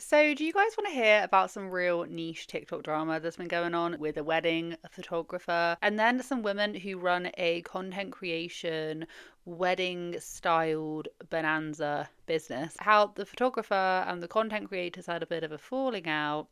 So, do you guys want to hear about some real niche TikTok drama that's been going on with a wedding photographer and then some women who run a content creation wedding styled bonanza business? How the photographer and the content creators had a bit of a falling out.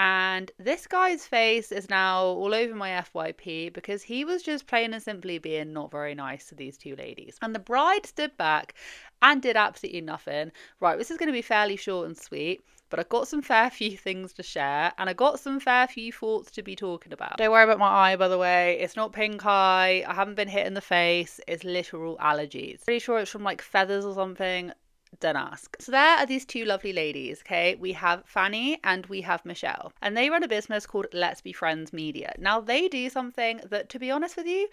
And this guy's face is now all over my FYP because he was just plain and simply being not very nice to these two ladies. And the bride stood back and did absolutely nothing. Right, this is going to be fairly short and sweet, but I've got some fair few things to share and I got some fair few thoughts to be talking about. Don't worry about my eye, by the way. It's not pink eye. I haven't been hit in the face. It's literal allergies. Pretty sure it's from like feathers or something. Don't ask. So there are these two lovely ladies, okay? We have Fanny and we have Michelle. And they run a business called Let's Be Friends Media. Now they do something that, to be honest with you,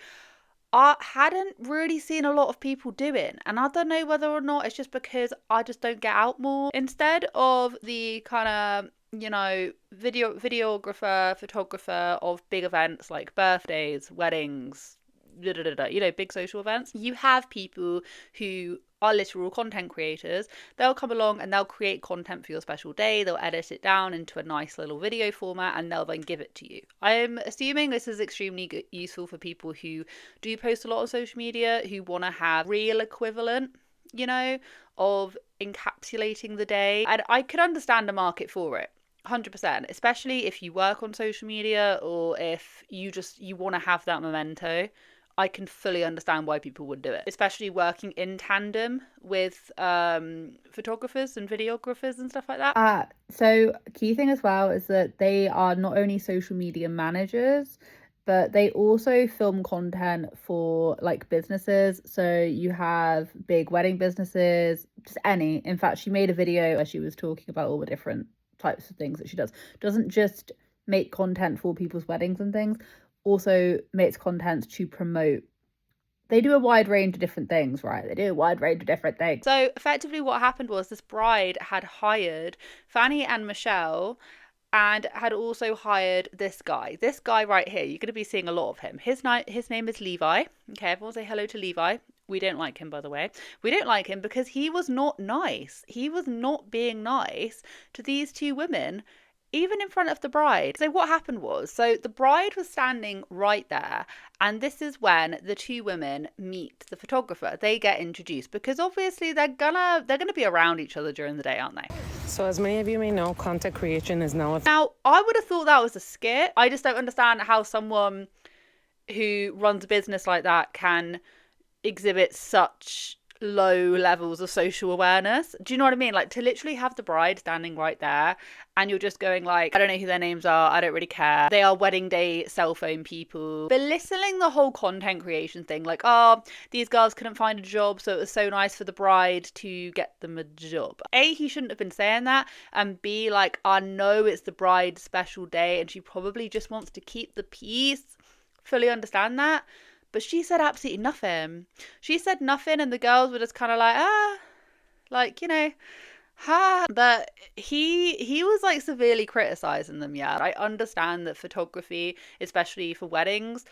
I hadn't really seen a lot of people doing. And I don't know whether or not it's just because I just don't get out more. Instead of the kind of, videographer, photographer of big events like birthdays, weddings, big social events, you have people who are literal content creators. They'll come along and they'll create content for your special day. They'll edit it down into a nice little video format and they'll then give it to you. I'm assuming this is extremely useful for people who do post a lot on social media, who want to have real equivalent, of encapsulating the day. And I could understand a market for it. 100%, especially if you work on social media or if you want to have that memento. I can fully understand why people would do it, especially working in tandem with photographers and videographers and stuff like that. So key thing as well is that they are not only social media managers, but they also film content for like businesses. So you have big wedding businesses, just any. In fact, she made a video where she was talking about all the different types of things that she does. Doesn't just make content for people's weddings and things, also makes content to promote. They do a wide range of different things, right? They do a wide range of different things. So effectively what happened was this bride had hired Fanny and Michelle and had also hired this guy. This guy right here, you're going to be seeing a lot of him. His name is Levi. Okay, everyone say hello to Levi. We don't like him, by the way. We don't like him because he was not nice. He was not being nice to these two women, even in front of the bride. So what happened was, so the bride was standing right there, and this is when the two women meet the photographer. They get introduced because obviously they're gonna be around each other during the day, aren't they? So as many of you may know, content creation is now Now, I would have thought that was a skit. I just don't understand how someone who runs a business like that can exhibit such low levels of social awareness. Do you know what I mean? Like, to literally have the bride standing right there and you're just going like, I don't know who their names are, I don't really care, they are wedding day cell phone people, belittling the whole content creation thing, like, oh, these girls couldn't find a job, so it was so nice for the bride to get them a job. A, he shouldn't have been saying that, and B, like, I know it's the bride's special day and she probably just wants to keep the peace. Fully understand that. But she said absolutely nothing. She said nothing, and the girls were just kind of like, But he was like severely criticizing them. Yeah, I understand that photography, especially for weddings,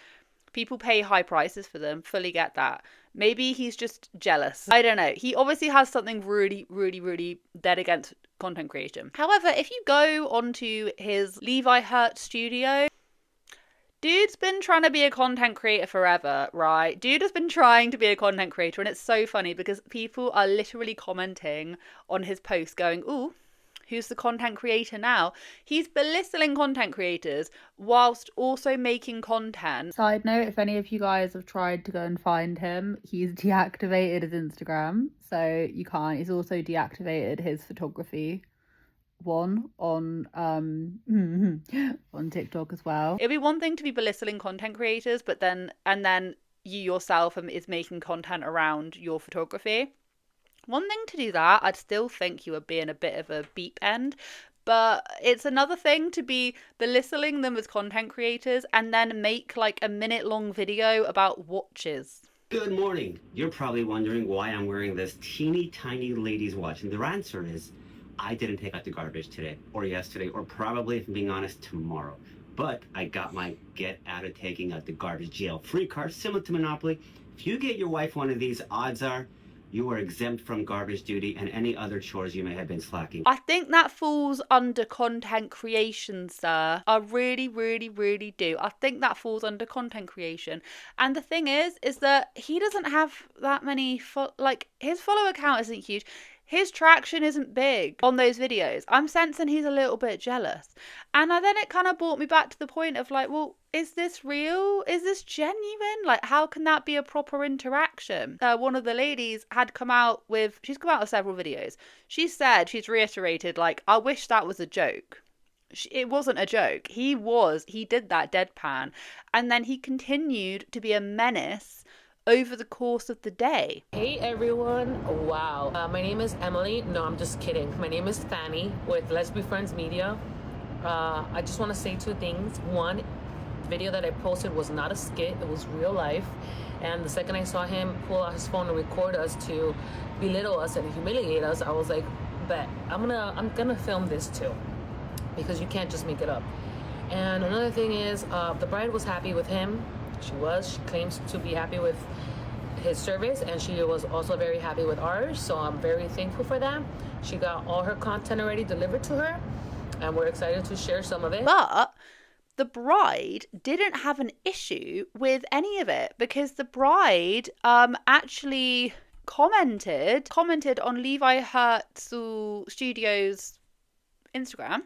people pay high prices for them. Fully get that. Maybe he's just jealous. I don't know. He obviously has something really, really, really dead against content creation. However, if you go onto his Levi Hurt studio, dude's been trying to be a content creator forever, right? Dude has been trying to be a content creator, and it's so funny because people are literally commenting on his post going, ooh, who's the content creator now? He's belittling content creators whilst also making content. Side note, if any of you guys have tried to go and find him, he's deactivated his Instagram, so you can't. He's also deactivated his photography one on on TikTok as well. It'd be one thing to be belittling content creators, but then you yourself is making content around your photography. One thing to do that, I'd still think you are being a bit of a beep end, but it's another thing to be belittling them as content creators and then make like a minute-long video about watches. Good morning. You're probably wondering why I'm wearing this teeny tiny ladies watch, and the answer is I didn't take out the garbage today, or yesterday, or probably, if I'm being honest, tomorrow. But I got my get out of taking out the garbage jail free card, similar to Monopoly. If you get your wife one of these, odds are You are exempt from garbage duty and any other chores you may have been slacking. I think that falls under content creation, sir. I really, really, really do. I think that falls under content creation. And the thing is that he doesn't have that many, his follower count isn't huge. His traction isn't big on those videos. I'm sensing he's a little bit jealous. And then it kind of brought me back to the point of like, well, is this real? Is this genuine? Like, how can that be a proper interaction? One of the ladies had she's come out with several videos. She said, she's reiterated, like, I wish that was a joke. It wasn't a joke. He did that deadpan. And then he continued to be a menace over the course of the day. Hey everyone, wow. My name is Emily. No, I'm just kidding. My name is Fanny with Let's Be Friends Media. I just want to say two things. One, the video that I posted was not a skit, it was real life. And the second I saw him pull out his phone and record us to belittle us and humiliate us, I was like, bet, I'm gonna film this too. Because you can't just make it up. And another thing is, the bride was happy with him. She claims to be happy with his service, and she was also very happy with ours, so I'm very thankful for that. She got all her content already delivered to her, and we're excited to share some of it. But the bride didn't have an issue with any of it, because the bride actually commented on Levi Herzl Studios Instagram,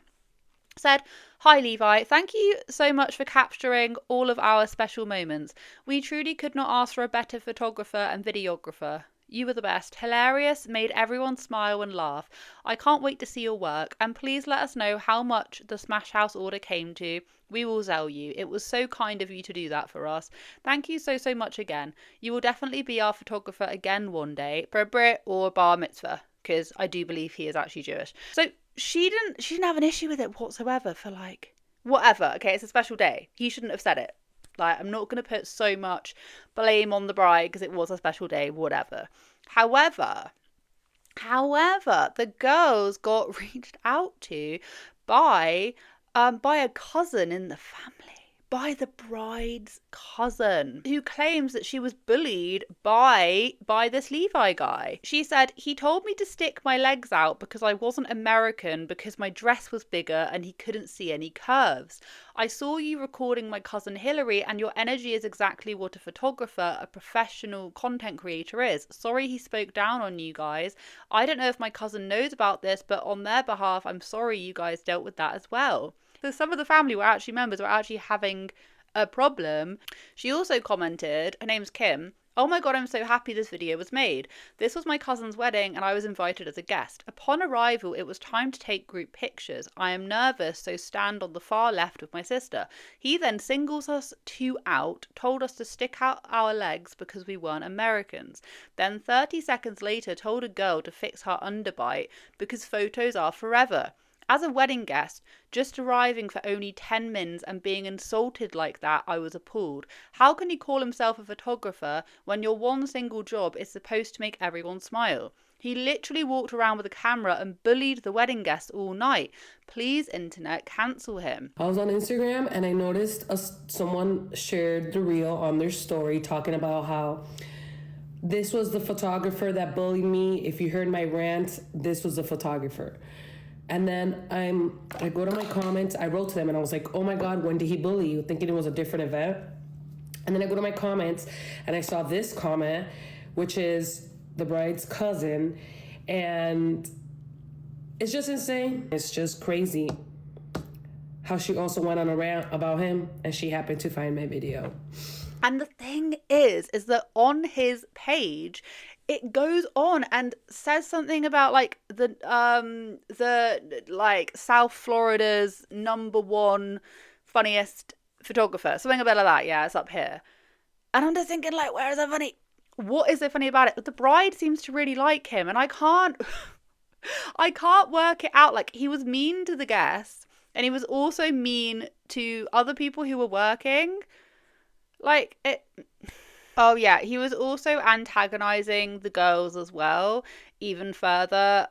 said, "Hi Levi, thank you so much for capturing all of our special moments. We truly could not ask for a better photographer and videographer. You were the best, hilarious, made everyone smile and laugh. I can't wait to see your work, and please let us know how much the Smash House order came to. We will sell you. It was so kind of you to do that for us. Thank you so much again. You will definitely be our photographer again one day, for a Brit or a bar mitzvah, because I do believe he is actually Jewish." So she didn't have an issue with it whatsoever for like, whatever. Okay, it's a special day. He shouldn't have said it. Like, I'm not going to put so much blame on the bride because it was a special day, whatever. However, the girls got reached out to by a cousin in the family. By the bride's cousin, who claims that she was bullied by this Levi guy. She said, "He told me to stick my legs out because I wasn't American, because my dress was bigger and he couldn't see any curves. I saw you recording my cousin Hillary, and your energy is exactly what a photographer, a professional content creator is. Sorry he spoke down on you guys. I don't know if my cousin knows about this, but on their behalf, I'm sorry you guys dealt with that as well." So some of the family were actually having a problem. She also commented, her name's Kim, "Oh my god, I'm so happy this video was made. This was my cousin's wedding and I was invited as a guest. Upon arrival, it was time to take group pictures. I am nervous, so stand on the far left with my sister. He then singles us two out, told us to stick out our legs because we weren't Americans. Then 30 seconds later told a girl to fix her underbite because photos are forever. As a wedding guest, just arriving for only 10 mins and being insulted like that, I was appalled. How can he call himself a photographer when your one single job is supposed to make everyone smile? He literally walked around with a camera and bullied the wedding guests all night. Please, internet, cancel him." I was on Instagram and I noticed someone shared the reel on their story talking about how this was the photographer that bullied me. If you heard my rant, this was the photographer. And then I go to my comments, I wrote to them and I was like, "Oh my God, when did he bully you?" Thinking it was a different event. And then I go to my comments and I saw this comment, which is the bride's cousin. And it's just insane. It's just crazy how she also went on a rant about him and she happened to find my video. And the thing is that on his page, it goes on and says something about like the South Florida's #1 funniest photographer, something about that. Yeah, it's up here. And I'm just thinking, like, where is it funny? What is so funny about it? The bride seems to really like him, and I can't work it out. Like, he was mean to the guests, and he was also mean to other people who were working. Like, it. Oh yeah, he was also antagonizing the girls as well, even further,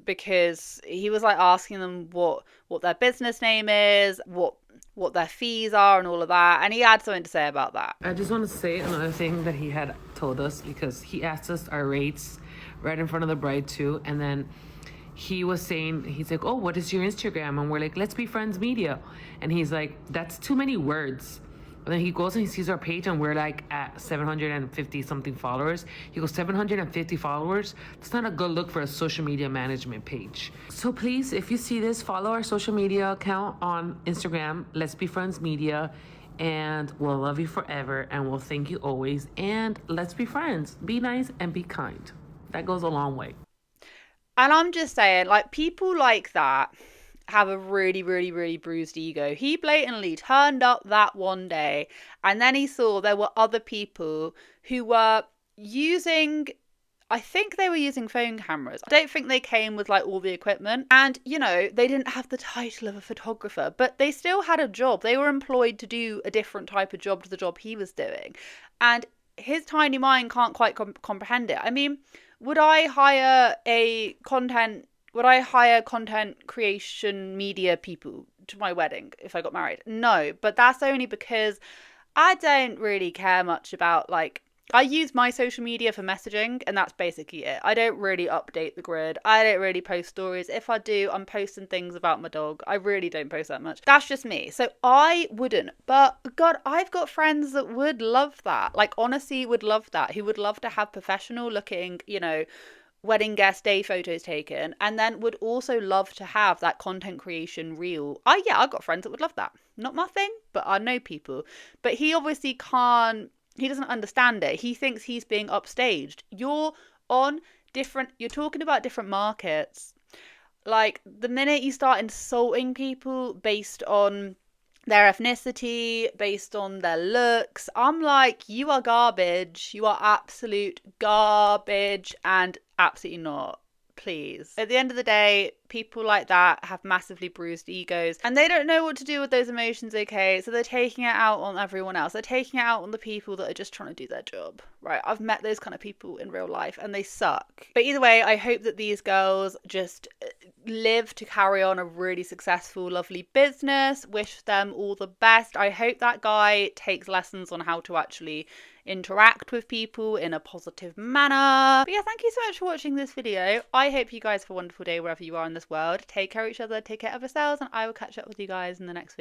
because he was like asking them what their business name is, what their fees are, and all of that, and he had something to say about that. I just want to say another thing that he had told us, because he asked us our rates right in front of the bride too. And then he was saying, he's like, oh, what is your Instagram? And we're like, Let's Be Friends Media. And he's like, that's too many words. And then he goes and he sees our page and we're like at 750 something followers. He goes, 750 followers? That's not a good look for a social media management page. So please, if you see this, follow our social media account on Instagram, Let's Be Friends Media. And we'll love you forever and we'll thank you always. And let's be friends. Be nice and be kind. That goes a long way. And I'm just saying, like, people like that have a really, really, really bruised ego. He blatantly turned up that one day and then he saw there were other people who were using, I think they were using phone cameras. I don't think they came with like all the equipment. And, you know, they didn't have the title of a photographer, but they still had a job. They were employed to do a different type of job to the job he was doing. And his tiny mind can't quite comprehend it. I mean, would I hire content creation media people to my wedding if I got married? No, but that's only because I don't really care much about, like, I use my social media for messaging and that's basically it. I don't really update the grid. I don't really post stories. If I do, I'm posting things about my dog. I really don't post that much. That's just me. So I wouldn't. But God, I've got friends that would love that. Like, honestly, would love that. Who would love to have professional looking, you know, wedding guest day photos taken, and then would also love to have that content creation reel. I've got friends that would love that. Not my thing, but I know people. But he obviously can't, he doesn't understand it. He thinks he's being upstaged. You're talking about different markets. Like, the minute you start insulting people based on their ethnicity, based on their looks, I'm like, you are garbage. You are absolute garbage and absolutely not. Please. At the end of the day, people like that have massively bruised egos and they don't know what to do with those emotions, okay? So they're taking it out on everyone else. They're taking it out on the people that are just trying to do their job, right? I've met those kind of people in real life and they suck. But either way, I hope that these girls just live to carry on a really successful, lovely business. Wish them all the best. I hope that guy takes lessons on how to actually interact with people in a positive manner. But yeah, thank you so much for watching this video. I hope you guys have a wonderful day wherever you are in this world. Take care of each other, take care of yourselves, and I will catch up with you guys in the next video.